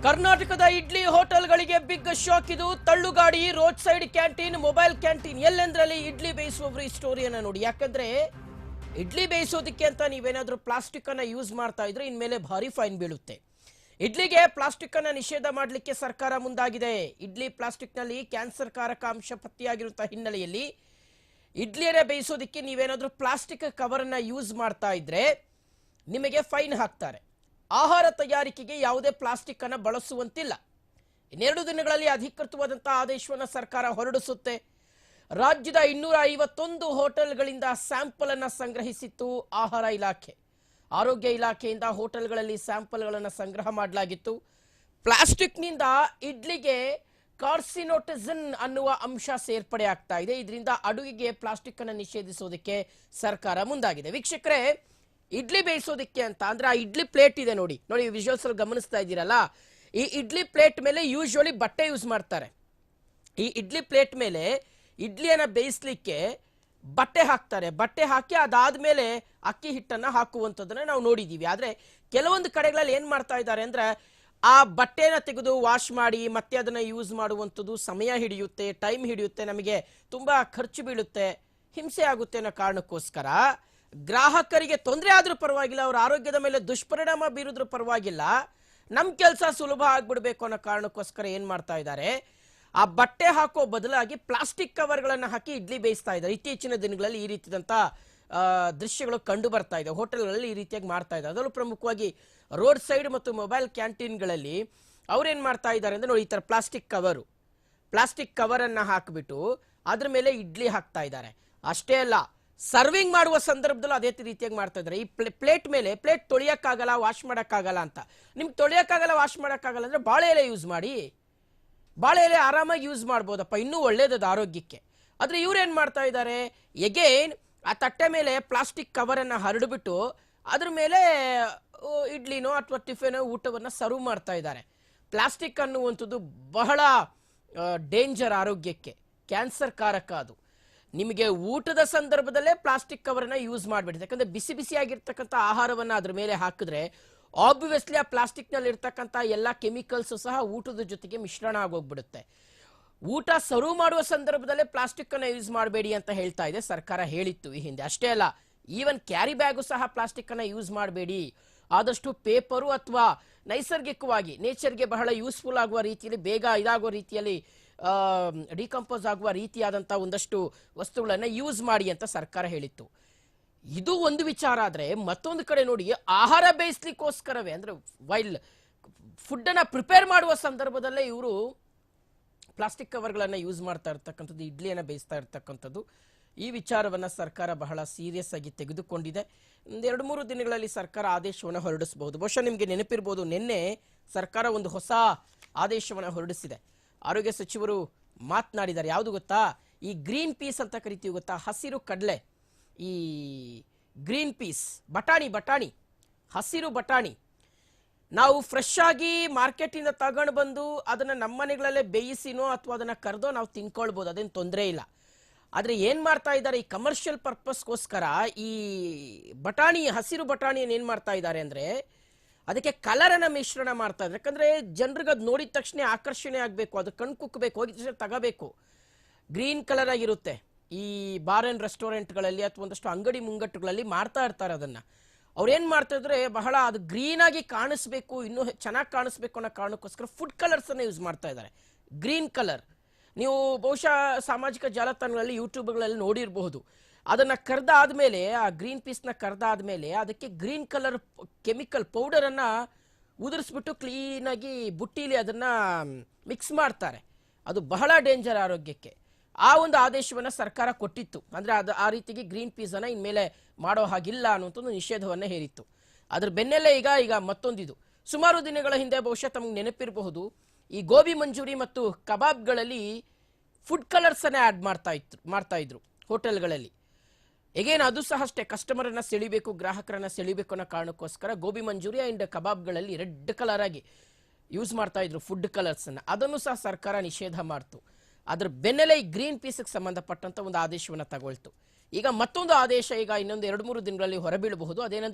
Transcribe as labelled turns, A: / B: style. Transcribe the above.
A: ಕರ್ನಾಟಕದ idli ಹೋಟೆಲ್ಗಳಿಗೆ big shock ಇದು. ತಳ್ಳುಗಾಡಿ, road side canteen, mobile canteen ಎಲ್ಲೆಂದರಲ್ಲಿ ಇಡ್ಲಿ ಬೇಯಿಸುವವರು ಈ ಸ್ಟೋರಿಯನ್ನ ನೋಡಿ. ಯಾಕಂದ್ರೆ ಇಡ್ಲಿ ಬೇಯಿಸೋದಕ್ಕೆ ಅಂತ ನೀವೇನಾದ್ರೂ ಪ್ಲಾಸ್ಟಿಕ್ ಅನ್ನ ಯೂಸ್ ಮಾಡ್ತಾ ಇದ್ರೆ ಇನ್ಮೇಲೆ ಭಾರಿ ಫೈನ್ ಬೀಳುತ್ತೆ. ಇಡ್ಲಿಗೆ ಪ್ಲಾಸ್ಟಿಕ್ ಅನ್ನ ನಿಷೇಧ ಮಾಡಲಿಕ್ಕೆ ಸರ್ಕಾರ ಮುಂದಾಗಿದೆ. ಇಡ್ಲಿ ಪ್ಲಾಸ್ಟಿಕ್ ನಲ್ಲಿ ಕ್ಯಾನ್ಸರ್ ಕಾರಕ ಅಂಶ ಪತ್ತೆಯಾಗಿರುವಂತಹ ಹಿನ್ನೆಲೆಯಲ್ಲಿ ಇಡ್ಲಿಯನ್ನ ಬೇಯಿಸೋದಕ್ಕೆ ನೀವೇನಾದ್ರೂ ಪ್ಲಾಸ್ಟಿಕ್ ಕವರ್ ಅನ್ನ ಯೂಸ್ ಮಾಡ್ತಾ ಇದ್ರೆ ನಿಮಗೆ ಫೈನ್ ಹಾಕ್ತಾರೆ. ಆಹಾರ ತಯಾರಿಕೆಗೆ ಯಾವುದೇ ಪ್ಲಾಸ್ಟಿಕ್ ಅನ್ನು ಬಳಸುವಂತಿಲ್ಲ. ಇನ್ನೆರಡು ದಿನಗಳಲ್ಲಿ ಅಧಿಕೃತವಾದಂತಹ ಆದೇಶವನ್ನು ಸರ್ಕಾರ ಹೊರಡಿಸುತ್ತೆ. ರಾಜ್ಯದ 251 ಹೋಟೆಲ್ಗಳಿಂದ ಸ್ಯಾಂಪಲ್ ಅನ್ನು ಸಂಗ್ರಹಿಸಿತ್ತು ಆಹಾರ ಇಲಾಖೆ. ಆರೋಗ್ಯ ಇಲಾಖೆಯಿಂದ ಹೋಟೆಲ್ಗಳಲ್ಲಿ ಸ್ಯಾಂಪಲ್ಗಳನ್ನು ಸಂಗ್ರಹ ಮಾಡಲಾಗಿತ್ತು. ಪ್ಲಾಸ್ಟಿಕ್ನಿಂದ ಇಡ್ಲಿಗೆ ಕಾರ್ಸಿನೋಟಿಸನ್ ಅನ್ನುವ ಅಂಶ ಸೇರ್ಪಡೆ ಆಗ್ತಾ ಇದೆ. ಇದರಿಂದ ಅಡುಗೆಗೆ ಪ್ಲಾಸ್ಟಿಕ್ ಅನ್ನು ನಿಷೇಧಿಸೋದಕ್ಕೆ ಸರ್ಕಾರ ಮುಂದಾಗಿದೆ. ವೀಕ್ಷಕರೇ, ಇಡ್ಲಿ ಬೇಯಿಸೋದಕ್ಕೆ ಅಂತ ಅಂದ್ರೆ ಆ ಇಡ್ಲಿ ಪ್ಲೇಟ್ ಇದೆ ನೋಡಿ ವಿಜುವಲ್ಸ್ ಅಲ್ಲಿ ಗಮನಿಸ್ತಾ ಇದ್ದೀರಲ್ಲ, ಈ ಇಡ್ಲಿ ಪ್ಲೇಟ್ ಮೇಲೆ ಯೂಶುವಲಿ ಬಟ್ಟೆ ಯೂಸ್ ಮಾಡ್ತಾರೆ. ಈ ಇಡ್ಲಿ ಪ್ಲೇಟ್ ಮೇಲೆ ಇಡ್ಲಿಯನ್ನ ಬೇಯಿಸ್ಲಿಕ್ಕೆ ಬಟ್ಟೆ ಹಾಕ್ತಾರೆ. ಬಟ್ಟೆ ಹಾಕಿ ಅದಾದ್ಮೇಲೆ ಅಕ್ಕಿ ಹಿಟ್ಟನ್ನ ಹಾಕುವಂಥದ್ದನ್ನ ನಾವು ನೋಡಿದೀವಿ. ಆದ್ರೆ ಕೆಲವೊಂದು ಕಡೆಗಳಲ್ಲಿ ಏನ್ ಮಾಡ್ತಾ ಇದ್ದಾರೆ ಅಂದ್ರೆ ಆ ಬಟ್ಟೆನ ತೆಗೆದು ವಾಶ್ ಮಾಡಿ ಮತ್ತೆ ಅದನ್ನ ಯೂಸ್ ಮಾಡುವಂಥದ್ದು ಸಮಯ ಹಿಡಿಯುತ್ತೆ, ಟೈಮ್ ಹಿಡಿಯುತ್ತೆ, ನಮಗೆ ತುಂಬಾ ಖರ್ಚು ಬೀಳುತ್ತೆ, ಹಿಂಸೆ ಆಗುತ್ತೆ ಅನ್ನೋ ಕಾರಣಕ್ಕೋಸ್ಕರ ಗ್ರಾಹಕರಿಗೆ ತೊಂದರೆ ಆದ್ರೂ ಪರವಾಗಿಲ್ಲ, ಅವ್ರ ಆರೋಗ್ಯದ ಮೇಲೆ ದುಷ್ಪರಿಣಾಮ ಬೀರಿದ್ರೂ ಪರವಾಗಿಲ್ಲ, ನಮ್ ಕೆಲಸ ಸುಲಭ ಆಗ್ಬಿಡ್ಬೇಕು ಅನ್ನೋ ಕಾರಣಕ್ಕೋಸ್ಕರ ಏನ್ ಮಾಡ್ತಾ ಇದ್ದಾರೆ, ಆ ಬಟ್ಟೆ ಹಾಕೋ ಬದಲಾಗಿ ಪ್ಲಾಸ್ಟಿಕ್ ಕವರ್ಗಳನ್ನು ಹಾಕಿ ಇಡ್ಲಿ ಬೇಯಿಸ್ತಾ ಇದ್ದಾರೆ. ಇತ್ತೀಚಿನ ದಿನಗಳಲ್ಲಿ ಈ ರೀತಿಯಾದಂಥ ದೃಶ್ಯಗಳು ಕಂಡು ಬರ್ತಾ ಇದೆ. ಹೋಟೆಲ್ಗಳಲ್ಲಿ ಈ ರೀತಿಯಾಗಿ ಮಾಡ್ತಾ ಇದ್ದಾರೆ. ಅದರಲ್ಲೂ ಪ್ರಮುಖವಾಗಿ ರೋಡ್ ಸೈಡ್ ಮತ್ತು ಮೊಬೈಲ್ ಕ್ಯಾಂಟೀನ್ಗಳಲ್ಲಿ ಅವ್ರೇನ್ ಮಾಡ್ತಾ ಇದ್ದಾರೆ ಅಂದ್ರೆ ನೋಡಿ, ಈ ತರ ಪ್ಲಾಸ್ಟಿಕ್ ಕವರನ್ನು ಹಾಕಿಬಿಟ್ಟು ಅದ್ರ ಮೇಲೆ ಇಡ್ಲಿ ಹಾಕ್ತಾ ಇದ್ದಾರೆ. ಅಷ್ಟೇ ಅಲ್ಲ, ಸರ್ವಿಂಗ್ ಮಾಡುವ ಸಂದರ್ಭದಲ್ಲೂ ಅದೇ ರೀತಿಯಾಗಿ ಮಾಡ್ತಾ ಇದ್ದಾರೆ. ಈ ಪ್ಲೇಟ್ ಮೇಲೆ ಪ್ಲೇಟ್ ತೊಳಿಯಕ್ಕಾಗಲ್ಲ, ವಾಶ್ ಮಾಡೋಕ್ಕಾಗಲ್ಲ ಅಂತ. ನಿಮ್ಗೆ ತೊಳಿಯಕ್ಕಾಗಲ್ಲ, ವಾಶ್ ಮಾಡೋಕ್ಕಾಗಲ್ಲ ಅಂದ್ರೆ ಬಾಳೆ ಎಲೆ ಯೂಸ್ ಮಾಡಿ. ಬಾಳೆ ಎಲೆ ಆರಾಮಾಗಿ ಯೂಸ್ ಮಾಡ್ಬೋದಪ್ಪ, ಇನ್ನೂ ಒಳ್ಳೇದದು ಆರೋಗ್ಯಕ್ಕೆ. ಆದ್ರೆ ಇವ್ರೇನ್ ಮಾಡ್ತಾ ಇದ್ದಾರೆ, ಎಗೇನ್ ಆ ತಟ್ಟೆ ಮೇಲೆ ಪ್ಲಾಸ್ಟಿಕ್ ಕವರನ್ನು ಹರಡ್ಬಿಟ್ಟು ಅದ್ರ ಮೇಲೆ ಇಡ್ಲಿನೋ ಅಥವಾ ಟಿಫಿನೋ ಊಟವನ್ನು ಸರ್ವ್ ಮಾಡ್ತಾ ಇದ್ದಾರೆ. ಪ್ಲಾಸ್ಟಿಕ್ ಅನ್ನುವಂಥದ್ದು ಬಹಳ ಡೇಂಜರ್ ಆರೋಗ್ಯಕ್ಕೆ, ಕ್ಯಾನ್ಸರ್ ಕಾರಕ ಅದು. ನಿಮಗೆ ಊಟದ ಸಂದರ್ಭದಲ್ಲೇ ಪ್ಲಾಸ್ಟಿಕ್ ಕವರ್ನ ಯೂಸ್ ಮಾಡಬೇಡಿ. ಯಾಕಂದ್ರೆ ಬಿಸಿ ಬಿಸಿಯಾಗಿರ್ತಕ್ಕಂಥ ಆಹಾರವನ್ನು ಅದ್ರ ಮೇಲೆ ಹಾಕಿದ್ರೆ ಆಬ್ವಿಯಸ್ಲಿ ಆ ಪ್ಲಾಸ್ಟಿಕ್ ನಲ್ಲಿ ಇರ್ತಕ್ಕಂಥ ಎಲ್ಲ ಕೆಮಿಕಲ್ಸ್ ಸಹ ಊಟದ ಜೊತೆಗೆ ಮಿಶ್ರಣ ಆಗೋಗ್ಬಿಡುತ್ತೆ. ಊಟ ಸರ್ವ್ ಮಾಡುವ ಸಂದರ್ಭದಲ್ಲೇ ಪ್ಲಾಸ್ಟಿಕ್ ಅನ್ನ ಯೂಸ್ ಮಾಡಬೇಡಿ ಅಂತ ಹೇಳ್ತಾ ಇದೆ ಸರ್ಕಾರ, ಹೇಳಿತ್ತು ಈ ಹಿಂದೆ. ಅಷ್ಟೇ ಅಲ್ಲ, ಈವನ್ ಕ್ಯಾರಿ ಬ್ಯಾಗು ಸಹ ಪ್ಲಾಸ್ಟಿಕ್ ಅನ್ನ ಯೂಸ್ ಮಾಡಬೇಡಿ. ಆದಷ್ಟು ಪೇಪರು ಅಥವಾ ನೈಸರ್ಗಿಕವಾಗಿ ನೇಚರ್ಗೆ ಬಹಳ ಯೂಸ್ಫುಲ್ ಆಗುವ ರೀತಿಯಲ್ಲಿ, ಬೇಗ ಇದಾಗುವ ರೀತಿಯಲ್ಲಿ, ಡಿಕಂಪೋಸ್ ಆಗುವ ರೀತಿಯಾದಂಥ ಒಂದಷ್ಟು ವಸ್ತುಗಳನ್ನು ಯೂಸ್ ಮಾಡಿ ಅಂತ ಸರ್ಕಾರ ಹೇಳಿತ್ತು. ಇದು ಒಂದು ವಿಚಾರ. ಆದ್ರೆ ಮತ್ತೊಂದು ಕಡೆ ನೋಡಿ, ಆಹಾರ ಬೇಯಿಸ್ಲಿಕ್ಕೋಸ್ಕರವೇ ಅಂದ್ರೆ ವೈಲ್ ಫುಡ್ ಅನ್ನ ಪ್ರಿಪೇರ್ ಮಾಡುವ ಸಂದರ್ಭದಲ್ಲೇ ಇವರು ಪ್ಲಾಸ್ಟಿಕ್ ಕವರ್ಗಳನ್ನು ಯೂಸ್ ಮಾಡ್ತಾ ಇರ್ತಕ್ಕಂಥದ್ದು, ಇಡ್ಲಿಯನ್ನ ಬೇಯಿಸ್ತಾ ಇರ್ತಕ್ಕಂಥದ್ದು. ಈ ವಿಚಾರವನ್ನ ಸರ್ಕಾರ ಬಹಳ ಸೀರಿಯಸ್ ಆಗಿ ತೆಗೆದುಕೊಂಡಿದೆ. 2-3 ದಿನಗಳಲ್ಲಿ ಸರ್ಕಾರ ಆದೇಶವನ್ನು ಹೊರಡಿಸಬಹುದು. ಬಹುಶಃ ನಿಮಗೆ ನೆನಪಿರ್ಬೋದು, ನಿನ್ನೆ ಸರ್ಕಾರ ಒಂದು ಹೊಸ ಆದೇಶವನ್ನು ಹೊರಡಿಸಿದೆ. ಆರೋಗ್ಯ ಸಚಿವರು ಮಾತನಾಡಿದ್ದಾರೆ. ಯಾವುದು ಗೊತ್ತಾ, ಈ ಗ್ರೀನ್ ಪೀಸ್ ಅಂತ ಕರಿತೀವಿ ಗೊತ್ತಾ, ಹಸಿರು ಕಡಲೆ, ಈ ಗ್ರೀನ್ ಪೀಸ್, ಬಟಾಣಿ, ಹಸಿರು ಬಟಾಣಿ ನಾವು ಫ್ರೆಶ್ ಆಗಿ ಮಾರ್ಕೆಟಿಂದ ತಗೊಂಡು ಬಂದು ಅದನ್ನ ನಮ್ಮ ಮನೆಗಳಲ್ಲೇ ಬೇಯಿಸಿನೋ ಅಥವಾ ಅದನ್ನ ಕರೆದೋ ನಾವು ತಿನ್ಕೊಳ್ಬೋದು, ಅದೇನು ತೊಂದರೆ ಇಲ್ಲ. ಆದ್ರೆ ಏನ್ ಮಾಡ್ತಾ ಇದ್ದಾರೆ, ಈ ಕಮರ್ಷಿಯಲ್ ಪರ್ಪಸ್ಗೋಸ್ಕರ ಈ ಹಸಿರು ಬಟಾಣಿಯನ್ನು ಏನ್ ಮಾಡ್ತಾ ಇದ್ದಾರೆ ಅಂದ್ರೆ ಅದಕ್ಕೆ ಕಲರ್ ಅನ್ನ ಮಿಶ್ರಣ ಮಾಡ್ತಾ ಇದ್ದಾರೆ. ಯಾಕಂದ್ರೆ ಜನರಿಗೆ ಅದು ನೋಡಿದ ತಕ್ಷಣ ಆಕರ್ಷಣೆ ಆಗ್ಬೇಕು, ಅದು ಕಣ್ ಕುಕ್ಕಬೇಕು, ಹೋಗಿ ತಗೋಬೇಕು. ಗ್ರೀನ್ ಕಲರ್ ಆಗಿರುತ್ತೆ. ಈ ಬಾರ್ ಅಂಡ್ ರೆಸ್ಟೋರೆಂಟ್ಗಳಲ್ಲಿ ಅಥವಾ ಒಂದಷ್ಟು ಅಂಗಡಿ ಮುಂಗಟ್ಟುಗಳಲ್ಲಿ ಮಾಡ್ತಾ ಇರ್ತಾರೆ ಅದನ್ನ. ಅವ್ರು ಏನ್ ಮಾಡ್ತಾ ಇದ್ರೆ ಬಹಳ ಅದು ಗ್ರೀನ್ ಆಗಿ ಕಾಣಿಸ್ಬೇಕು, ಇನ್ನೂ ಚೆನ್ನಾಗಿ ಕಾಣಿಸ್ಬೇಕು ಅನ್ನೋ ಕಾರಣಕ್ಕೋಸ್ಕರ ಫುಡ್ ಕಲರ್ಸ್ ಅನ್ನ ಯೂಸ್ ಮಾಡ್ತಾ ಇದ್ದಾರೆ. ಗ್ರೀನ್ ಕಲರ್ ನೀವು ಬಹುಶಃ ಸಾಮಾಜಿಕ ಜಾಲತಾಣಗಳಲ್ಲಿ, ಯೂಟ್ಯೂಬ್ಗಳಲ್ಲಿ ನೋಡಿರಬಹುದು. ಅದನ್ನ ಕರೆದಾದ್ಮೇಲೆ, ಆ ಗ್ರೀನ್ ಪೀಸ್ನ ಕರೆದಾದ್ಮೇಲೆ ಅದಕ್ಕೆ ಗ್ರೀನ್ ಕಲರ್ ಕೆಮಿಕಲ್ ಪೌಡರ್ ಅನ್ನ ಉದುರಿಸ್ಬಿಟ್ಟು ಕ್ಲೀನಾಗಿ ಬುಟ್ಟಿಲಿ ಅದನ್ನ ಮಿಕ್ಸ್ ಮಾಡ್ತಾರೆ. ಅದು ಬಹಳ ಡೇಂಜರ್ ಆರೋಗ್ಯಕ್ಕೆ. ಆ ಒಂದು ಆದೇಶವನ್ನ ಸರ್ಕಾರ ಕೊಟ್ಟಿತ್ತು. ಅಂದ್ರೆ ಅದು ಆ ರೀತಿಗೆ ಗ್ರೀನ್ ಪೀಸ್ ಅನ್ನ ಇನ್ಮೇಲೆ ಮಾಡೋ ಹಾಗಿಲ್ಲ ಅನ್ನುವಂಥ ನಿಷೇಧವನ್ನ ಹೇರಿತ್ತು. ಅದ್ರ ಬೆನ್ನಲ್ಲೇ ಈಗ ಮತ್ತೊಂದಿದು. ಸುಮಾರು ದಿನಗಳ ಹಿಂದೆ ಬಹುಶಃ ತಮಗೆ ನೆನಪಿರಬಹುದು, ಈ ಗೋಬಿ ಮಂಚೂರಿ ಮತ್ತು ಕಬಾಬ್ಗಳಲ್ಲಿ ಫುಡ್ ಕಲರ್ಸ್ ಅನ್ನ ಆಡ್ ಮಾಡ್ತಾ ಇದ್ರು ಹೋಟೆಲ್ಗಳಲ್ಲಿ. ಎಗೇನ್ ಅದು ಸಹ ಅಷ್ಟೇ, ಕಸ್ಟಮರ್ ಅನ್ನ ಸೆಳಿಬೇಕು, ಗ್ರಾಹಕರನ್ನ ಸೆಳಿಬೇಕು ಅನ್ನೋ ಕಾರಣಕ್ಕೋಸ್ಕರ ಗೋಬಿ ಮಂಚೂರಿ ಅಂಡ್ ಕಬಾಬ್ಗಳಲ್ಲಿ ರೆಡ್ ಕಲರ್ ಆಗಿ ಯೂಸ್ ಮಾಡ್ತಾ ಇದ್ರು ಫುಡ್ ಕಲರ್ಸ್ ಅನ್ನ. ಅದನ್ನು ಸಹ ಸರ್ಕಾರ ನಿಷೇಧ ಮಾಡ್ತು. ಅದ್ರ ಬೆನ್ನಲ್ಲೇ ಈ ಗ್ರೀನ್ ಪೀಸ್ಗೆ ಸಂಬಂಧಪಟ್ಟಂತ ಒಂದು ಆದೇಶವನ್ನ ತಗೊಳ್ತು. ಈಗ ಮತ್ತೊಂದು ಆದೇಶ ಇನ್ನೊಂದು 2-3 ದಿನಗಳಲ್ಲಿ ಹೊರಬೀಳಬಹುದು. ಅದೇನಂದ್ರೆ